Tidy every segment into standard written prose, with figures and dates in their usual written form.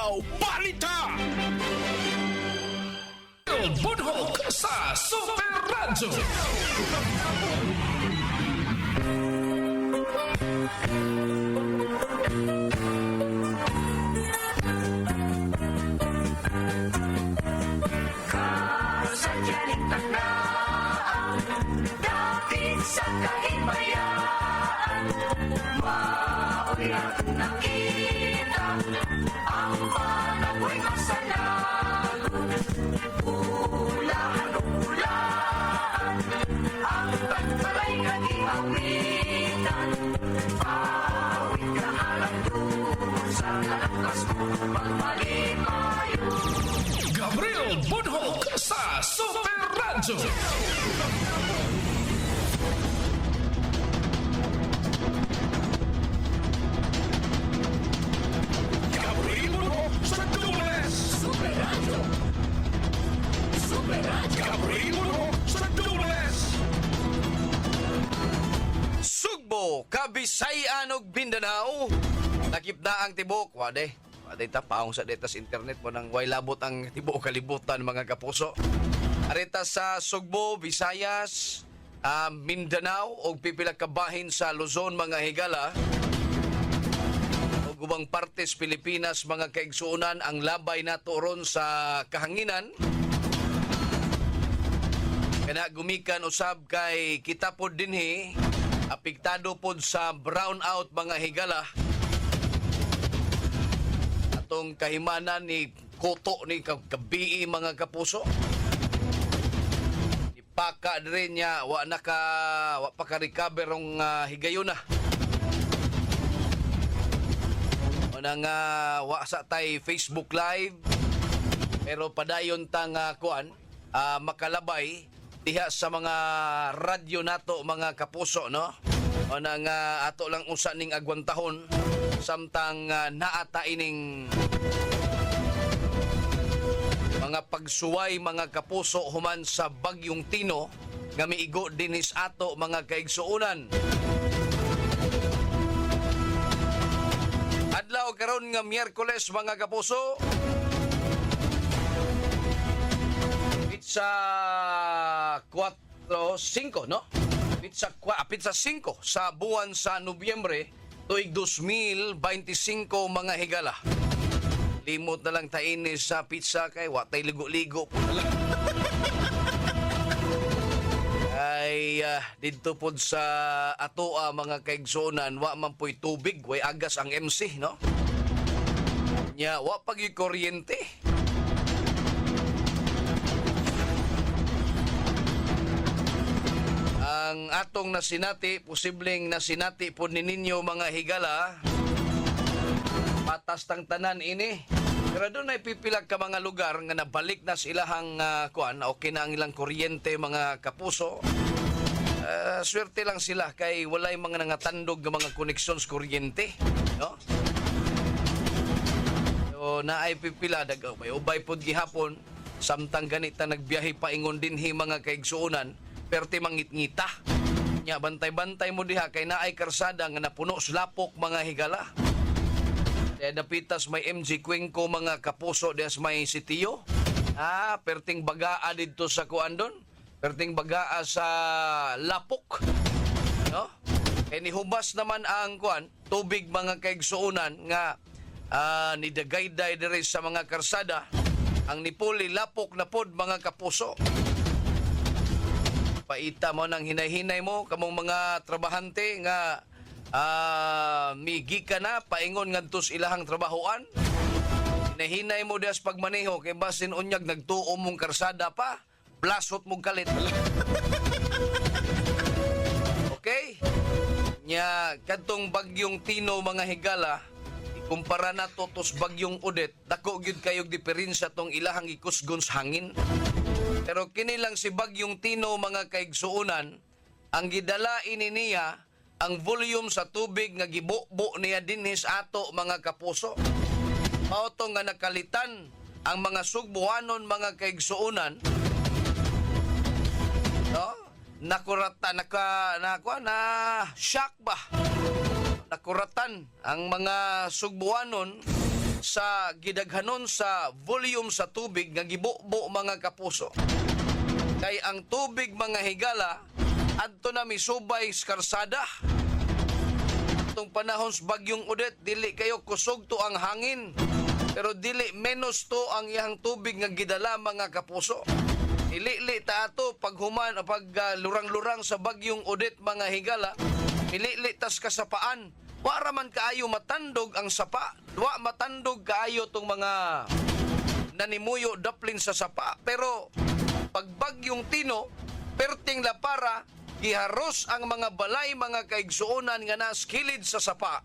Mindanao Balita! Budhok sa Super Radyo. Kasadyaling taknaan, dapit sa kahimayaan, mao'y ating nakita, ang panagoy masalagot, ulahan o ulaan, ang pagpalay naging awitan, awit ka alam doon sa kalakas mo, pagmalimayo. Gabriel Budhok sa Super Radyo. Gabriel Budhok sa Dubles. Super Radio! Super Radio! Gabriel Budhok sa Dubles. Sugbo, Kabisayan ug Mindanao. Nakip na ang tibok, wade. Wade ta paong sa data sa internet mo nang way labot ang tibok kalibutan mga kapuso. Arita sa Sugbo, Visayas, Mindanao ug pipila ka bahin sa Luzon mga higala. Ug ubang partes Pilipinas mga kaigsuonan ang labay nato ron sa kahanginan. Kana gumikan usab kay kita pod dinhi apektado pod sa brownout mga higala. Atong kahimanan ni koto ni kabii mga kapuso. Ipaka dire niya wa pa ka recover ang higayon na. Nang wa sa tay Facebook Live pero padayon tang kuan makalabay diha sa mga radyo nato mga kapuso no o nang ato lang usa ning agwantahon samtang naata ining mga pagsuway mga kapuso human sa bagyong Tino nga miigo dinis ato mga kaigsuonan. Adlaw karon nga Miyerkules mga kapuso. Pizza 4-5 no? Pizza 5 sa buwan sa Nobyembre tuig 2025 mga higala. Limot na lang tainis sa pizza kay watay ligo-ligo po na lang. Ay dito po sa atoa mga kaigsuonan wa man po'y tubig way agas ang MC no? Nya wa pagi kuryente. Ang atong nasinati, posibleng nasinati po ninyo mga higala, patas tang tanan ini. Pero doon ay pipilag ka mga lugar nga nabalik na silahang kuan, okay na ang ilang kuryente mga kapuso. Swerte lang sila kay walay mga nangatandog ng mga connections kuryente. No? So, na ay pipila, may ubay po gihapon, samtang ganita nagbiyahe paingon dinhi mga kaigsuonan, perti mangit-ngita. Nya bantay-bantay mo diha kay naay karsada nga napuno slapok mga higala. Kaya dapitas may MG Cuenco mga kapuso dias may sitiyo. Perting bagaa dito sa kuandon. Perting bagaa sa lapok. No? Kaya nihubas naman ang kuan, tubig mga kaigsuonan nga nidagayday diri sa mga karsada. Ang nipuli lapok na pod mga kapuso. Paita mo ng hinay-hinay mo kamong mga trabahante nga migi ka na paingon ngadtos ilahang trabahoan. Hinay-hinay mo das pagmaneho kay basin unyag nagtuo mong karsada pa blasot mong kalit. Okay? Nya kadtong bagyong Tino mga higala ikumpara na to tos bagyong Udet dako gyud kayog diferensya tong ilahang ikusgon sa hangin. Pero kini lang si bagyong Tino mga kaigsuonan, ang gidala ini niya ang volume sa tubig nga gibubo niya dinhis ato mga kapuso. Mao to nga nakalitan ang mga Sugbuanon mga kaigsuonan. No? Nakuratan na shock ba? Nakuratan ang mga Sugbuanon sa gidaghanon sa volume sa tubig nga gibubo mga kapuso. Kay ang tubig mga higala adto na misubay sa karsada. Itong panahon sa bagyong Odette, dili kayo kusog to ang hangin. Pero dili menos to ang iyang tubig nga gidala mga kapuso. Ilili ta ato paghuman pag lurang-lurang sa bagyong Odette mga higala. Ilili tas kasapaan. Wara man kaayo matandog ang sapa. Wa matandog kaayo tong mga nanimuyo daplin sa sapa. Pero pag bagyong Tino, perting la para giharos ang mga balay mga kaigsuonan nga naskilid sa sapa.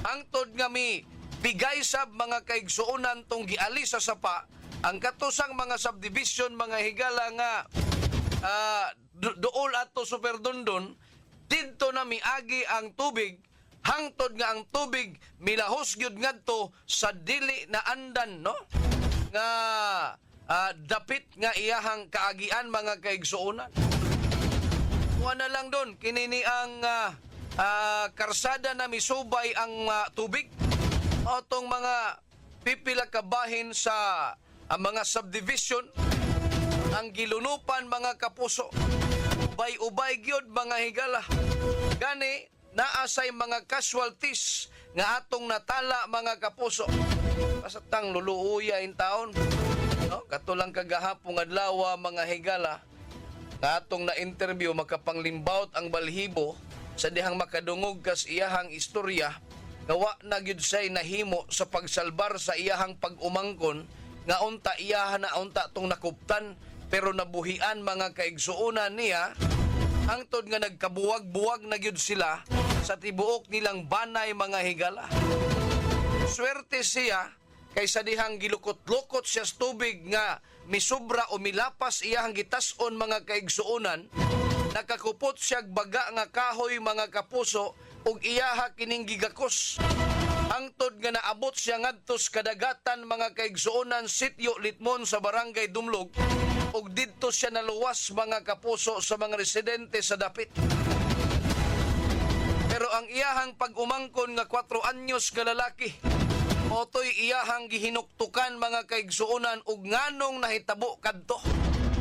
Hangtod nga mi bigay sab mga kaigsuonan tong giali sa sapa, ang katusang mga subdivision mga higala nga dool ato Superdondon, didto na miagi ang tubig, hangtod nga ang tubig milahos gyud ngadto sa dili na andan, no? Nga dapit nga iyahang kaagian mga kaigsuonan. Kuha na lang doon, kinini ang karsada na misubay ang tubig. O tong mga pipila kabahin sa mga subdivision, ang gilunupan mga kapuso. Ubay-ubay gyud mga higala. Gani, naasay mga casualties nga atong natala mga kapuso. Pasatang luluuya in taon. No? Katulang kagahapong adlaw mga higala. Nga atong na-interview makapanglimbawt ang balhibo sa dihang makadungog kas iyahang istorya gawa na gyud say nahimo sa pagsalbar sa iyahang pag-umangkon nga unta iyahan na unta tong nakuptan pero nabuhian mga kaigsuonan niya hangtod nga nagkabuwag-buwag na gyud sila sa tibuok nilang banay mga higala. Swerte siya kaysa dihang gilukot-lukot siya sa tubig nga misubra o milapas iyang gitas-on mga kaigsuonan, nakakupot siya baga nga kahoy mga kapuso ug iyaha kining gigakos. Hangtod nga naabot siya ngadto sa kadagatan mga kaigsuonan sitio Litmon sa barangay Dumlog ug didto siya naluwas mga kapuso sa mga residente sa dapit. Pero ang iyahang pag-umangkon nga 4 anyos nga lalaki motoy iyahang gihinuktukan mga kaigsuonan ug nganong nahitabo kadto,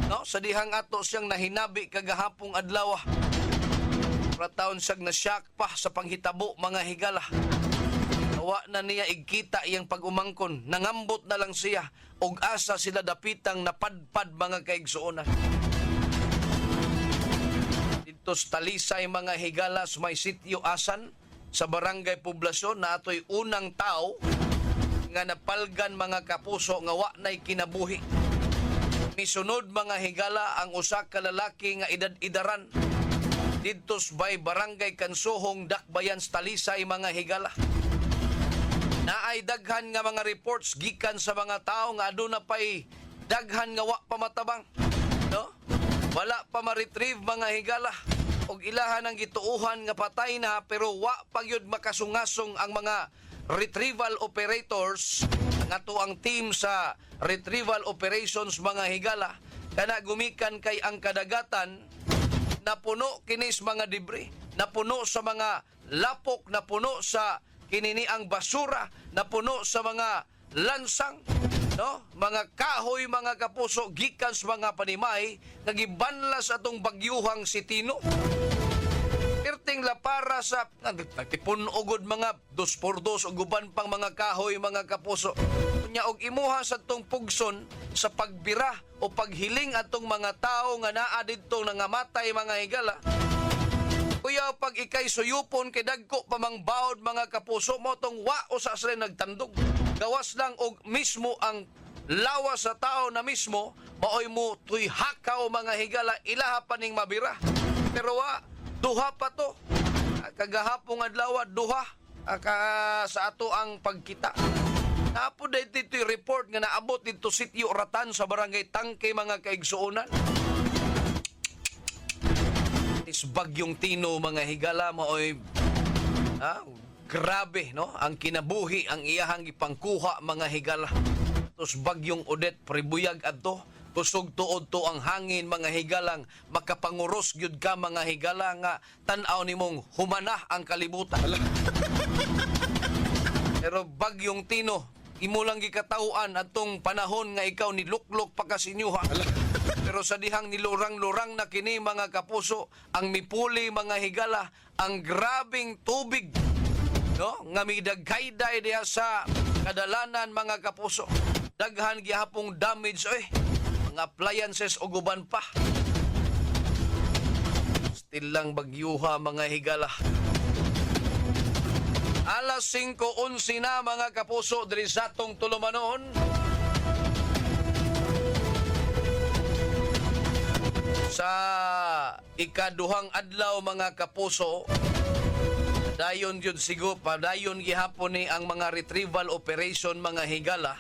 no? Sa dihang ato siyang nahinabi kagahapong adlaw. Taon siyang nasyak pa sa panghitabo mga higala. Nawa na niya igkita iyang pag-umangkon, nangambot na lang siya ug asa sila dapitang napadpad mga kaigsuonan. Dito sa Talisay mga higalas may sitio Asan sa barangay Poblasyon na ato'y unang tao nga napalgan mga kapuso nga wa na'y kinabuhi. Misunod mga higala ang usa ka lalaki nga edad-idaran didto sa barangay Kansuhong Dakbayan sa Talisay mga higala. Naay daghan nga mga reports gikan sa mga tao nga aduna pay daghan nga wa pa matabang, no? Wala pa ma-retrieve mga higala og ilahan ang gituuhan nga patay na pero wa pa gyud makasungasong ang mga retrieval operators nga to ang team sa retrieval operations mga higala kana gumikan kay ang kadagatan napuno kinis mga debris, napuno sa mga lapok, napuno sa kinini ang basura, napuno sa mga lansang, no? Mga kahoy mga kapuso gikan sa mga panimay nga gibanlas atong bagyuhang si Tino. Perting la para sa nagtipon ugod mga 2x2 ug guban pang mga kahoy mga kapuso. Nya og imuha sa tong pugson sa pagbira o paghiling atong mga tao nga naa didto nangamatay mga higala. Kuya pag ikay suyupon kay dagko pamang baod mga kapuso mo tong wa usa sila nagtandog. Gawas lang og mismo ang lawas sa tao na mismo maoy mo tuy hakaw mga higala ilaha pa ning mabira. Pero duha pa to. Kagahapong adlaw duha sa ato ang pagkita. Napo dito report nga naabot dito sitio Ratan sa barangay Tangke mga kaigsuonan. Is bagyong Tino mga higala maoy grabe, no? Ang kinabuhi ang iyahang gipangkuha mga higala. Tos bagyong Odette pribuyag adto. Kusog tuod to ang hangin mga higalang makapanguros gyud ka mga higala nga tan-aw nimong humanah ang kalibutan. Pero bagyong Tino imo lang gikatawhan atong panahon nga ikaw niluklok pa kasinyuha. Pero sa dihang nilurang-lurang na kini mga kapuso, ang mipuli mga higala, ang grabing tubig, no? Nga midagkayday diha sa kadalanan mga kapuso. Daghan gihapong damage mga appliances o guban pa. Still lang bagyuha mga higala. Alas 5:11 na mga kapuso diri sa atong tulumanon. Sa ikaduhang adlaw mga kapuso, dayon yun padayon gihapon ni ang mga retrieval operation mga higala.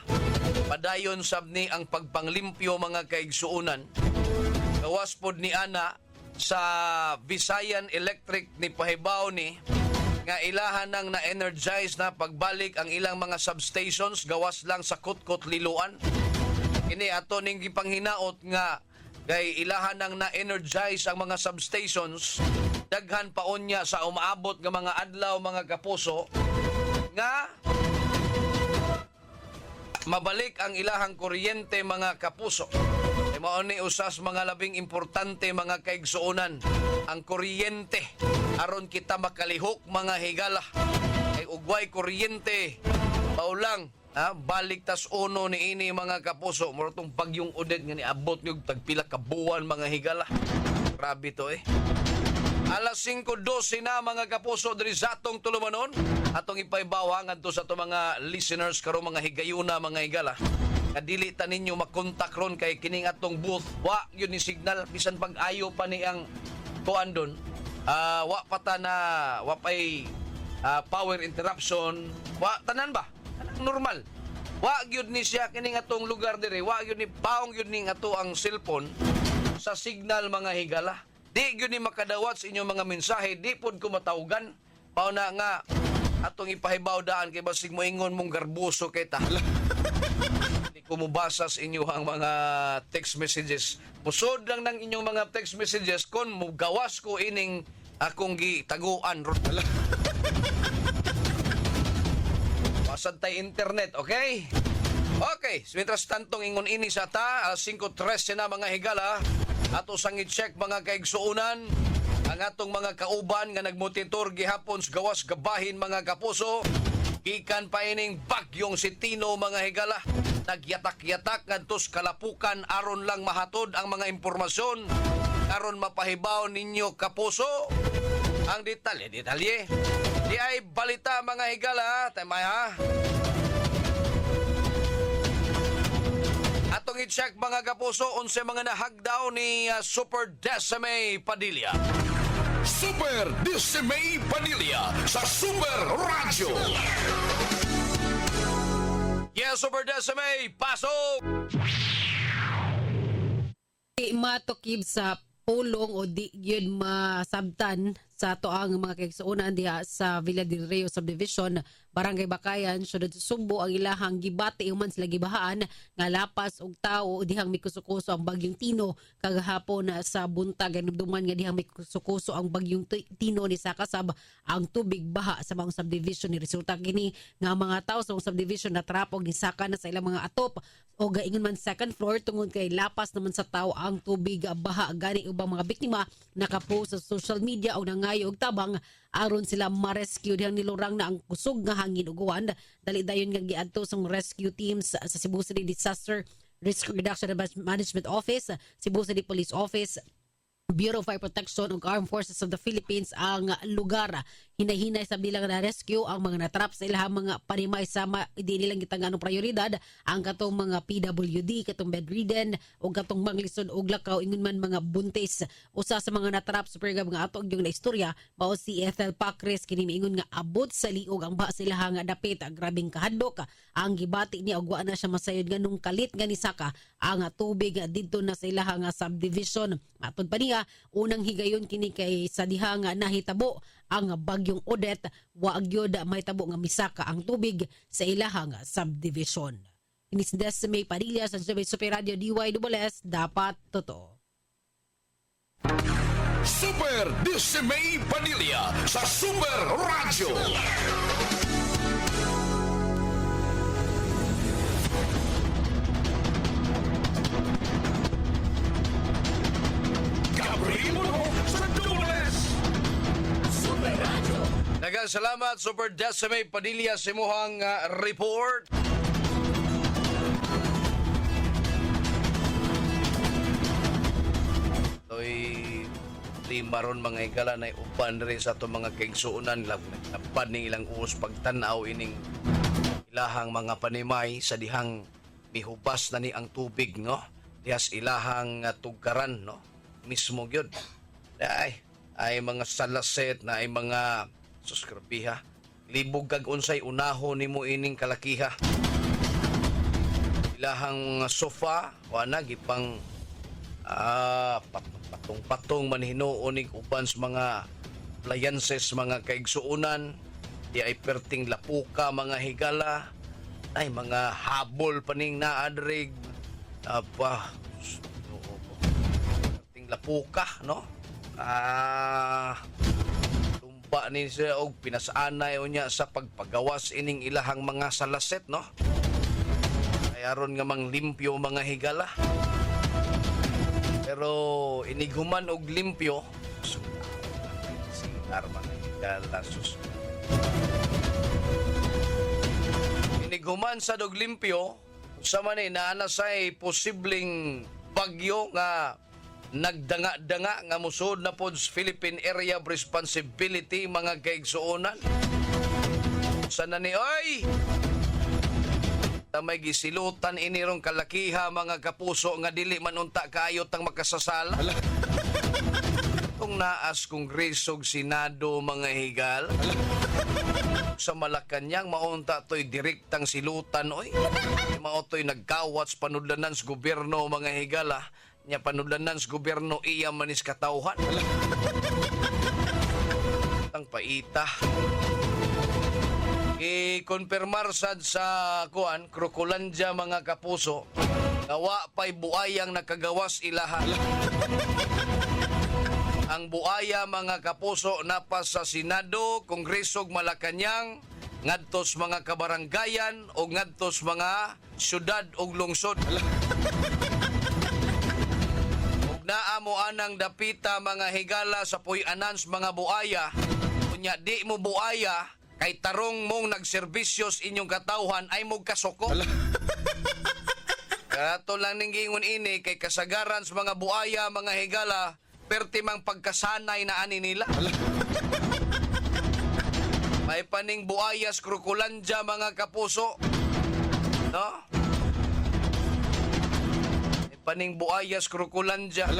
Padayon sab ni ang pagpanglimpyo mga kaigsuunan. Gawas pod ni ana sa Visayan Electric ni pahibaw ni nga ilahan nang na-energize na pagbalik ang ilang mga substations gawas lang sa kutkot liluan. Kini ato ning gipanghinaot nga kay ilahan nang na-energize ang mga substations, daghan pa unya sa umaabot nga mga adlaw mga kapuso nga mabalik ang ilahang kuryente mga kapuso. Mao ni usas mga labing importante mga kaigsuonan ang kuryente aron kita makalihok mga higala. Ay ugway kuryente paulang balik tas uno ni ini mga kapuso mo tong bagyong Odette nga niabot yung tagpila ka buwan mga higala. Grabe to Alas 5:12 na mga kapuso diri sa atong tulumanon. Atong ipaibawa ngadto sa atong mga listeners karon mga higayuna mga higala. Kadili ta ninyo makontak ron kay kining atong booth. Wa yun ni signal bisan pag-ayo pa ni ang kuan don. Wa pata na wa pay power interruption. Wa tanan ba? Tanang normal. Wa gyud ni siya kining atong lugar dire. Wa gyud ni paong gyud ning ato ang cellphone sa signal mga higala. Di gyud ni makadawat sa inyong mga mensahe, di pod ko matawgan. Pauna nga atong ipahibaw daan kay basig mo ingon mong garbuso kita. Hindi ko mubasa sa inyo ang mga text messages. Musod lang ng inyong mga text messages kon mugawas ko ining akong gitaguan. Pasad tay internet, okay? Okay, mientras tantong ingon ini sa ta, 5:13 na mga higala, ato sang i-check mga kaigsuunan, ang atong mga kauban nga nagmonitor gihapon sa gawas gabahin mga kapuso, gikan pa ining bagyong si Tino mga higala, nagyatak-yatak ngadto sa kalapukan aron lang mahatod ang mga impormasyon, aron mapahibaw ninyo kapuso ang detalye. Di ay balita mga higala, tamay ha? Atong i-check mga kapuso, 11 mga nahagdaw ni Super Decime Padilla. Super Decime Padilla sa Super Radio. Yes, Super Decime, pasok! Di matukib sa pulong o di yun masabtan sa toang mga kaigsuunan diha sa Villa del Rio Subdivision, Barangay Bakayan, Syudad Sugbo ang ilahang gibati human sila gibahaan nga lapas og tawo dihang mikusukuso ang bagyong Tino kagahapon sa buntag ganumduman nga dihang mikusukuso ang bagyong Tino ni sakasab ang tubig baha sa mga subdivision ni resulta kini nga mga tawo sa subdivision natrapog ni saka na sa ilang mga atop o gaingon man second floor tungod kay lapas naman sa tawo ang tubig baha gani ubang mga biktima nakapost sa social media o nangayo og tabang aron sila ma-rescue dihang nilurang na ang kusog nga hangin ug uwan dali dayon nga giadto sa rescue teams sa Cebu City Disaster Risk Reduction and Management Office, Cebu City Police Office, Bureau of Fire Protection ug Armed Forces of the Philippines ang lugar. Hinay-hinay sa bilang na rescue ang mga natrap sa ilahang mga panimay sama di nilang gitangan og prioridad ang katong mga PWD, katong bedridden o katong manglisod og lakaw ingon man mga buntis. Usa sa mga natrap super nga ato yung naistorya mao si Ethel Pacres kini miingon nga abot sa liog ang baha sa ilahang dapit grabing kahadlok ang gibati ni og wa na siya masayod nganong kalit nga ni saka ang tubig didto na sa ilahang subdivision. Matod pa niya unang higayon kini kay sa diha nga nahitabo ang bagyong Odette wa gyud mahitabo nga misaka ang tubig sa ilahang subdivision. Ini si Decime Padilla sa Super Radio DYSS dapat totoo. Super Decime Padilla sa Super Radio. Daghang salamat Super Decime Padilla sa imuhang report. Toy lima ron mga higala na uban rin sa itong mga kaigsuunan lang napad ning ilang uos pagtanaw ining ilahang mga panimay sa dihang mihubas na ni ang tubig, no? Dihas ilahang tugkaran, no? Mismo gyud. Ay mga salaset na ay mga suskrabiha. Libog kag unsay unaho nimo ining kalakiha. Ilahang sofa wala gipang patong-patong manhinuon ning uban sa mga appliances mga kaigsuunan. Di ay perting lapuka mga higala. Ay mga habol paning naadrig. Perting lapuka, no? Tumba ni siya og pinasaanay unya sa pagpagawas ining ilahang mga salaset, no? Ay aron nga mang limpyo mga higala. Pero iniguman og limpyo singar mga higala sus. Iniguman sa dog limpyo sa man inaana say posibleng bagyo nga nagdanga-danga nga musod na pod Philippine Area of Responsibility mga kaigsuonan. Sana ni oy tamay gisilutan inirong kalakiha mga kapuso nga dili man unta kaayot ang makasasala. Kung naas Kongresog Senado mga higal sa Malacanang maunta to'y direktang silutan oy. Mao to'y nagkawats panudlanan sa gobyerno mga higala. Nya panudlanan sa gobyerno iya manis katawhan. Ang paita. I-konfirmar sad sa kuan Crocolandia mga kapuso gawa pa'y buayang nakagawas ilaha. Ang buaya mga kapuso napa sa Senado, Kongresog Malacanang, ngadtos mga kabaranggayan o ngadtos mga syudad o lungsod. Ug naa mo anang dapita mga higala sa puy-anans mga buaya. Kunya di mo buaya kay tarong mong nagserbisyos inyong katawhan ay mong kasoko. Kato lang ning gingon ini kay kasagaran sa mga buaya mga higala pertimang pagkasanay na ani nila. May paning buayas Crocolandia mga kapuso. No? May paning buayas Crocolandia.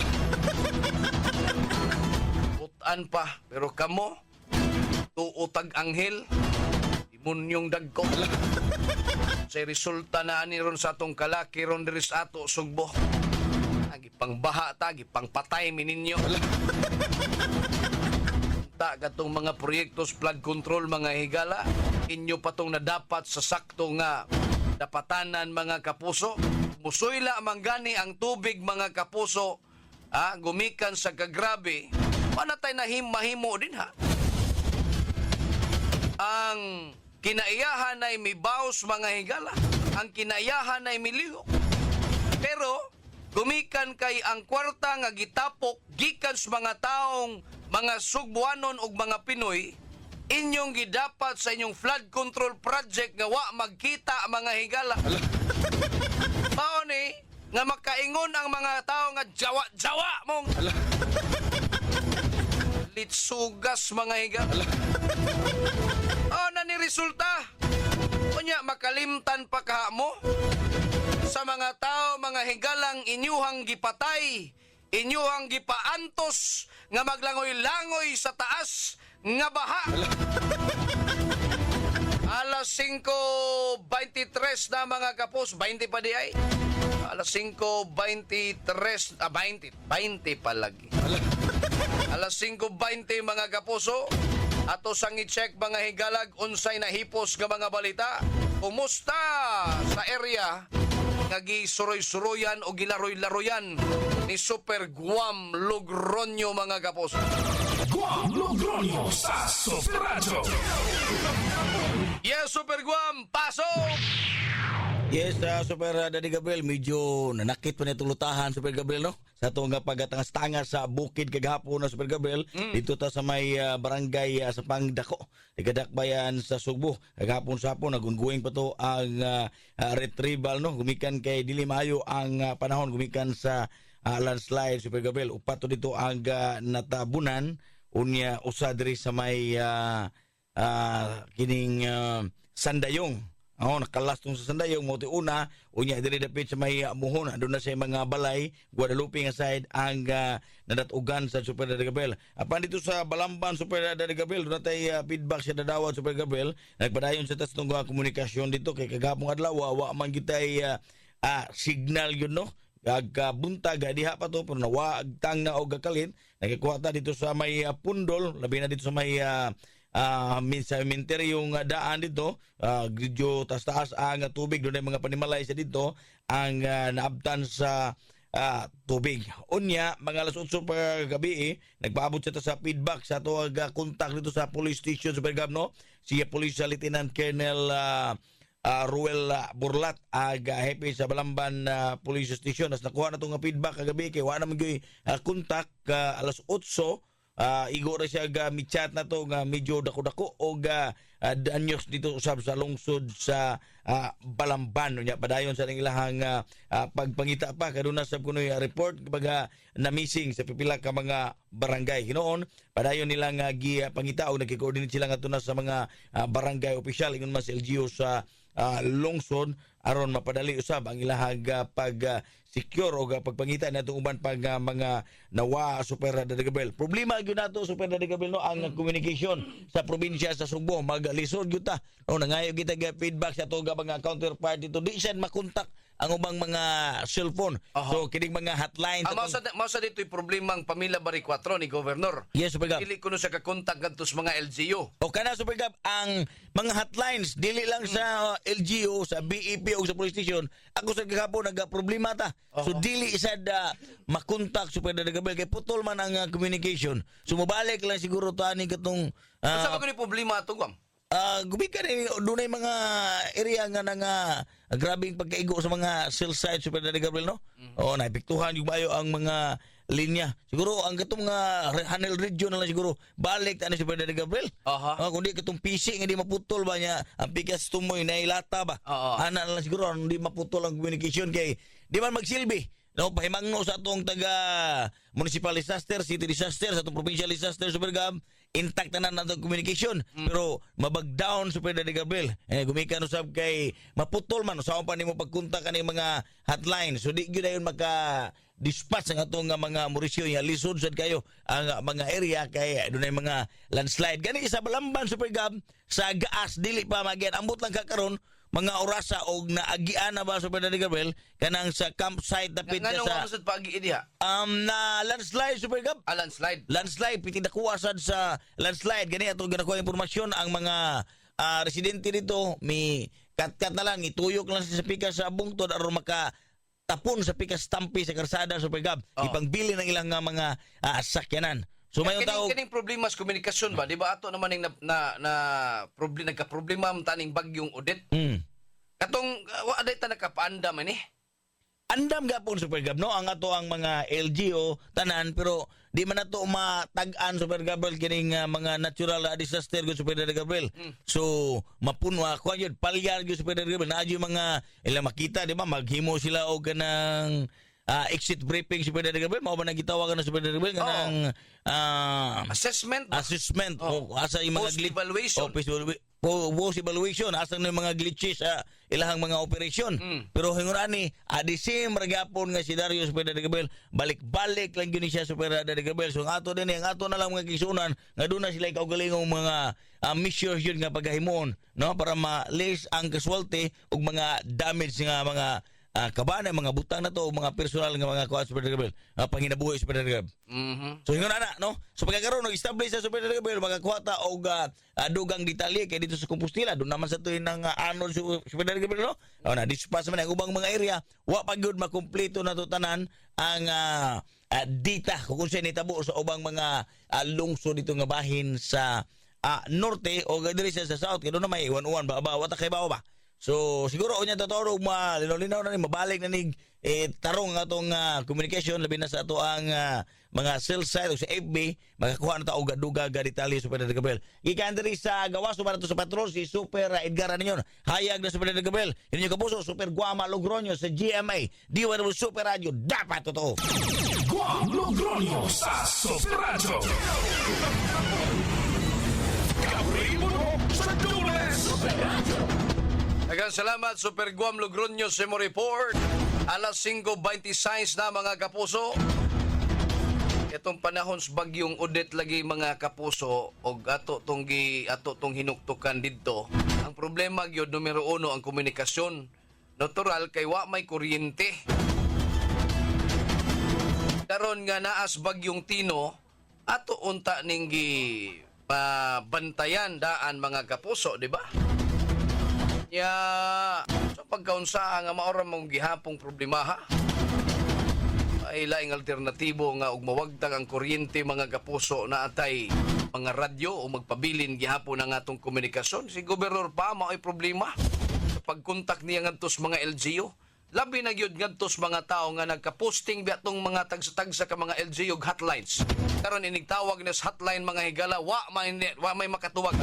Putan pa. Pero kamo, tuutag anghel, demonyong dagko. Sa resulta na ani ron sa atong kalaki ron diri sa ato sugbo. Gipang baha ta, gipang patay mininyo. Ta katong mga proyektos flood control mga higala, inyo patong nadapat sa sakto nga dapatanan mga kapuso. Musuyla manggani ang tubig mga kapuso, gumikan sa kagrabe. Panatay na mahimo din ha. Ang kinaiyahan ay mibaos mga higala. Ang kinaiyahan ay miliho. Pero gumikan kay ang kwarta nga gitapok gikan sa mga taong mga Sugbuanon ug mga Pinoy, inyong gidapat sa inyong flood control project nga wa magkita mga higala. Mao ni nga makaingon ang mga tao nga jawa-jawa mong litsugas mga higala. Na ni resulta. Unya makalimtan pa ka mo sa mga tao, mga higalang inyuhang gipatay, inyuhang gipaantos, nga maglangoy-langoy sa taas, nga baha. Alas 5:23 na mga kapos, 20 pa di ay. Alas 5:23, 20 pa lagi. Alas 5:20 mga kapuso, ato sang i-check mga higalag, unsay nahipos nga mga balita. Kumusta sa area nga gisuroy-suroyan o gilaroy-laroyan ni Super Guam Logronyo mga kapos. Guam Logronyo sa Super Radio. Yes, Super Guam, pasok! Yes, Super Daddy Gabriel, medyo nanakit pa nitong lutahan, Super Gabriel, no? Sa ito nga pagtangas-tangas sa bukid kagahapon na Super Gabriel, dito ta sa may barangay sa Pangdako, Tigadakbayan sa Sugbo. Kagahapon sa hapon, nagunguing pa to ang retrieval, no? Gumikan kay Dili Mayo ang panahon, gumikan sa landslide, Super Gabriel. Upat to dito ang natabunan, unya usa diri sa may kining Sandayong. Nakalastong sa Sandayong mo una unya diri dapit sa may muhon andun na sa mga balay Guadalupe nga side ang nadatugan sa Super Daddy Gabriel. Apan dito sa Balamban Super Daddy Gabriel doon tay feedback sa dadawat Super Gabriel nagpadayon sa tas tungga komunikasyon dito kay kagapong adlaw wa man gitay signal yun, no? Buntag diha pa to pero nawa agtang na og gakalin nagkuha ta dito sa may Pundol labi na dito sa may sa yung daan dito, gidyo taas-taas ang tubig, doon ay mga panimalay sa dito ang naabtan sa tubig. Unya, mga alas 8 pa gabi, nagpaabot siya sa feedback sa ito kontak dito sa police station sa Bergamo, siya Police Lieutenant Colonel Ruel Burlat hepe sa Balamban Police Station. As nakuha na itong feedback kagabi, kaya wala naman yung kontak alas 8, igo ra siya mi-chat na to nga medyo dako-dako o danyos dito usab sa lungsod sa Balamban nya padayon sa ilahang pagpangita pa kaduna sab kuno report kapag na missing sa pipila ka mga barangay hinoon padayon nila nga pangita og nagko-coordinate sila ngadto na sa mga barangay official ingon man sa LGU sa lungsod aron mapadali usab ang ilahag pag secure o pagpangita natong uban pag mga nawa Super Daddy Gabriel. Problema gyud nato Super Daddy Gabriel, no, ang communication sa probinsya sa Sugbo maglisod gyud ta. No, nangayo kita feedback sa tuga mga counterpart dito di siya makontak ang ubang mga cellphone. So kining mga hotline mao sa dito yung problema ang Pamilya Bari 4 ni Governor. Yes, Super Gab. Dili kuno sa kakontak ngadto sa mga LGU. O kana Super Gab, ang mga hotlines dili lang sa LGU, sa BEP o sa police station. Ako sa kagahapon nagka-problema ta. So dili sad makontak Super Daddy Gabriel kay putol man ang communication. So mobalik lang siguro ta ni katong Unsa ba kuno problema ato gwam? Gumikan dunay mga area nga grabing pagkaigo sa mga cell site Super Daddy Gabriel, no? O naepektuhan yung bayo ang mga linya. Siguro ang katong nga Hanel region na lang siguro balik ta ni Super Daddy Gabriel. Kundi katong PC nga di maputol ba niya ang pikas tumoy na ilata ba. Ana na lang siguro hindi maputol ang communication kay di man magsilbi. No, pahimangno sa atong taga municipal disaster, city disaster, sa atong provincial disaster Super Gab, intact na natong communication. Pero mabag-down Super Daddy Gabriel. Gumikan usab kay maputol man usaon pa nimo pagkontak kaning mga hotline. So di gyud ayon dispatch ang atong mga munisipyo ya lisod sad kayo ang mga area kay dunay mga landslide. Gani sa Balamban Super Gab sa gaas dili pa magian ambot lang kakaron mga orasa og naagian na ba Super Daddy Gabriel kanang sa campsite dapit Nga sa nung pagi diha? na landslide Super Gab. Landslide Piti nakuha sad sa landslide gani ato ginakuha impormasyon ang mga residente dito mi kat na lang ituyok lang sa pikas sa bungtod aron maka tapon sa pikas tampi sa karsada Super Gab ipangbili ng ilang mga sakyanan. So may kining problema sa komunikasyon ba? Di ba ato naman ning nagka-problema ang taning bagyong Odette? Katong wa aday ta nakapaandam ani. Andam gapon Super Gab, no, ang ato ang mga LGU tanan pero di man nato matag-an Super Gabriel kining mga natural disaster go Super Daddy Gabriel. So mapunwa ko yun palyar go Super Daddy Gabriel na mga ila makita di ba maghimo sila og kanang exit briefing Super Daddy Gabriel mao ba nagitawagan na Super Daddy Gabriel kanang assessment o asa yung mga post evaluation asa na yung mga glitches sa ilahang mga operasyon. Pero hingon ani adisim ragapon nga si Darius Super Daddy Gabriel balik-balik lang yun siya Super Daddy Gabriel. So ang ato din ang ato na lang mga kisunan nga doon na sila kaugalingong mga measures yun nga pagahimon, no, para ma-less ang casualty ug mga damage nga mga kabana mga butang na to mga personal nga mga kuha Super Daddy Gabriel panginabuhi Super Daddy Gabriel. So ingon ana, no, so pagkakaroon establish sa Super Daddy Gabriel magakuha ta og dugang detalye kay dito sa Compostela doon naman sa tuig ng Arnold Super Daddy Gabriel, no, na dispatch man ang ubang mga area wa pa gyud makumpleto na to tanan ang data kung sa nitabo sa ubang mga lungsod dito nga bahin sa norte o diri sa south kay doon na may iwan-uwan ba wa ta kay ba. So siguro unya totoo linaw-linaw na ni mabalik na ni tarong nga atong communication labi na sa ato ang mga cell site o sa FB makakuha na ta og duga detalye Super Gabel. Gikan diri sa gawas para to sa patrol si Super Edgar ninyo. Hayag na Super Gabel. Inyo kapuso Super Guama Logroño sa GMA. DWW Super Radio dapat totoo. Guam Logroño sa Super Radio. Gabriel mo sa Dunes. Super Radio. Daghang salamat Super Guam Logroño sa mo report. Alas 5:26 na mga kapuso. Itong panahon sa bagyong Odette lagi mga kapuso og ato tong hinuktukan didto. Ang problema gyud numero 1 ang komunikasyon. Natural kay wa may kuryente. Karon nga naas bagyong Tino, ato unta ning bantayan daan mga kapuso, di ba? Ya, sa pagkaunsa nga maoram mong gihapong problema ha. Ay laing alternatibo nga og mawagtang ang kuryente mga kapuso na atay mga radyo o magpabilin gihapon ang atong komunikasyon. Si Gobernador pa mao'y problema sa pagkontak niya ngadtos mga LGU. Labi na gyud ngadtos mga tao nga nagka-posting biatong mga tagsa-tagsa ka mga LGU hotlines. Karon inig tawag na sa hotline mga higala wa may makatuwag.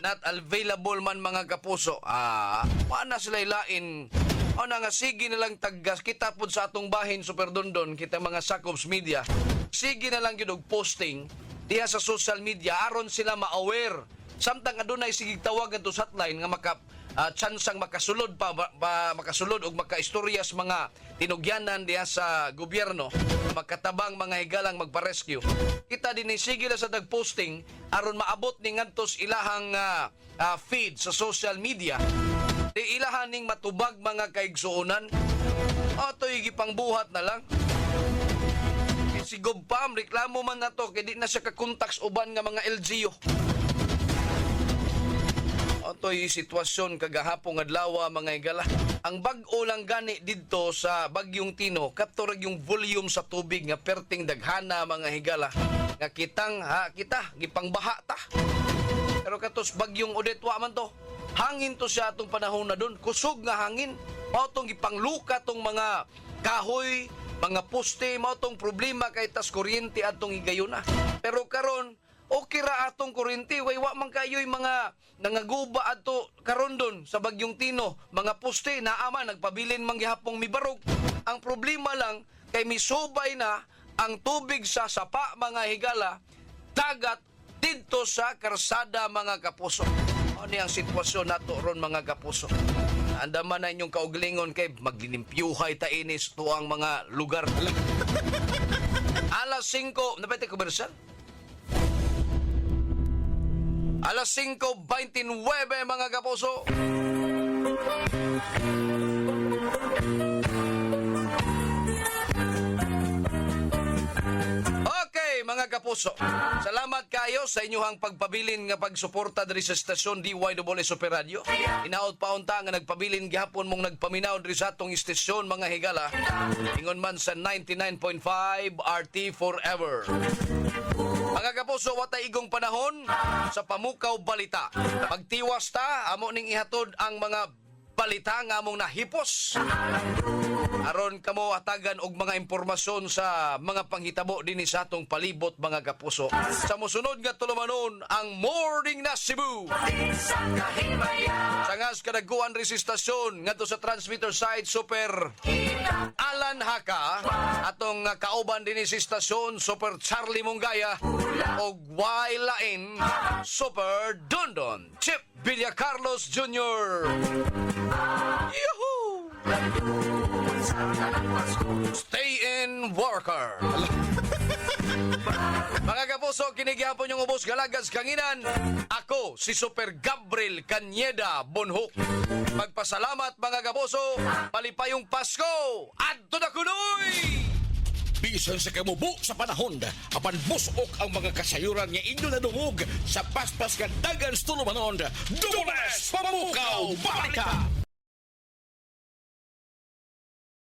Not available man mga kapuso. Wa na sila ilain. O na nga, sige na lang taggas. Kita po sa atong bahin, Super Dondon, kita mga Sakops Media. Sige na lang yun og posting diya sa social media. Aron sila ma-aware. Samtang adunay sige tawagan to sa hotline nga tsansang makasulod makasulod og makaistorya sa mga tinugyanan diya sa gobyerno. Makatabang mga higalang magpa-rescue. Kita din sige na sa tag-posting aron maabot ni ngadtos ilahang feed sa social media. Di ilahan ning matubag mga kaigsuonan. Ito'y gipangbuhat na lang. Si Gobpam, reklamo man na to, kaya di na siya kakontaks uban nga mga LGU. Ito'y sitwasyon kagahapong adlaw mga igala. Ang bag-o lang gani dito sa Bagyong Tino, kapturag yung volume sa tubig nga perting daghana mga higala. Nga kita, gipangbaha ta. Pero katos Bagyong Odette, wa man to. Hangin to siya atong panahon na doon. Kusog nga hangin. Mautong ipangluka tong mga kahoy, mga poste, mautong problema kay tas kuryente atong igayuna. Pero karon, okay ra atong kuryente. Wa man kayo'y mga nangaguba ato karon doon sa Bagyong Tino. Mga poste, naaman, nagpabilin manggihapong mibarog. Ang problema lang, kay misubay na ang tubig sa sapa mga higala, dagat dito sa karsada mga kapuso. Ano ang sitwasyon nato ron mga kapuso? Andaman na inyong kauglingon kay maglilimpyuhay ta inis to ang mga lugar. Alas 5, napete komersyal? Alas 5:29 mga kapuso. Mga kapuso, salamat kayo sa inyong pagpabilin nga pagsuporta diri sa stasyon DWW Super Radio. Inaot pa unta nga nagpabilin gihapon mong nagpaminaw diri sa atong istasyon mga higala. Ingon man sa 99.5 RT Forever. Mga kapuso, watay igong panahon sa Pamukaw Balita. Pagtiwas ta, amo ning ihatod ang mga balita nga among nahipos. Aron kamo atagan og mga impormasyon sa mga panghitabo dinhi sa atong palibot mga kapuso. Sa mosunod nga tulumanon ang Morning na Cebu. Sangas kadaguan ri sa istasyon ngadto sa transmitter site Super Alan Haka, atong kauban dinhi sa istasyon Super Charlie Mongaya og Wailain Super Dondon Chip Villa Carlos Jr. Yahoo! Stay in worker. Mga kapuso, kinigihapon yung ubos Galagas Kanginan. Ako, si Super Gabriel Cañeda Bonhook. Magpasalamat mga kapuso. Palipayong Pasko. Adto na kunoy! Bisan sa kamubo sa panahon, apan busok ang mga kasayuran nga inyo na dungog sa paspas ka dagan sa tulumanon. Dunes Pamukaw Balita!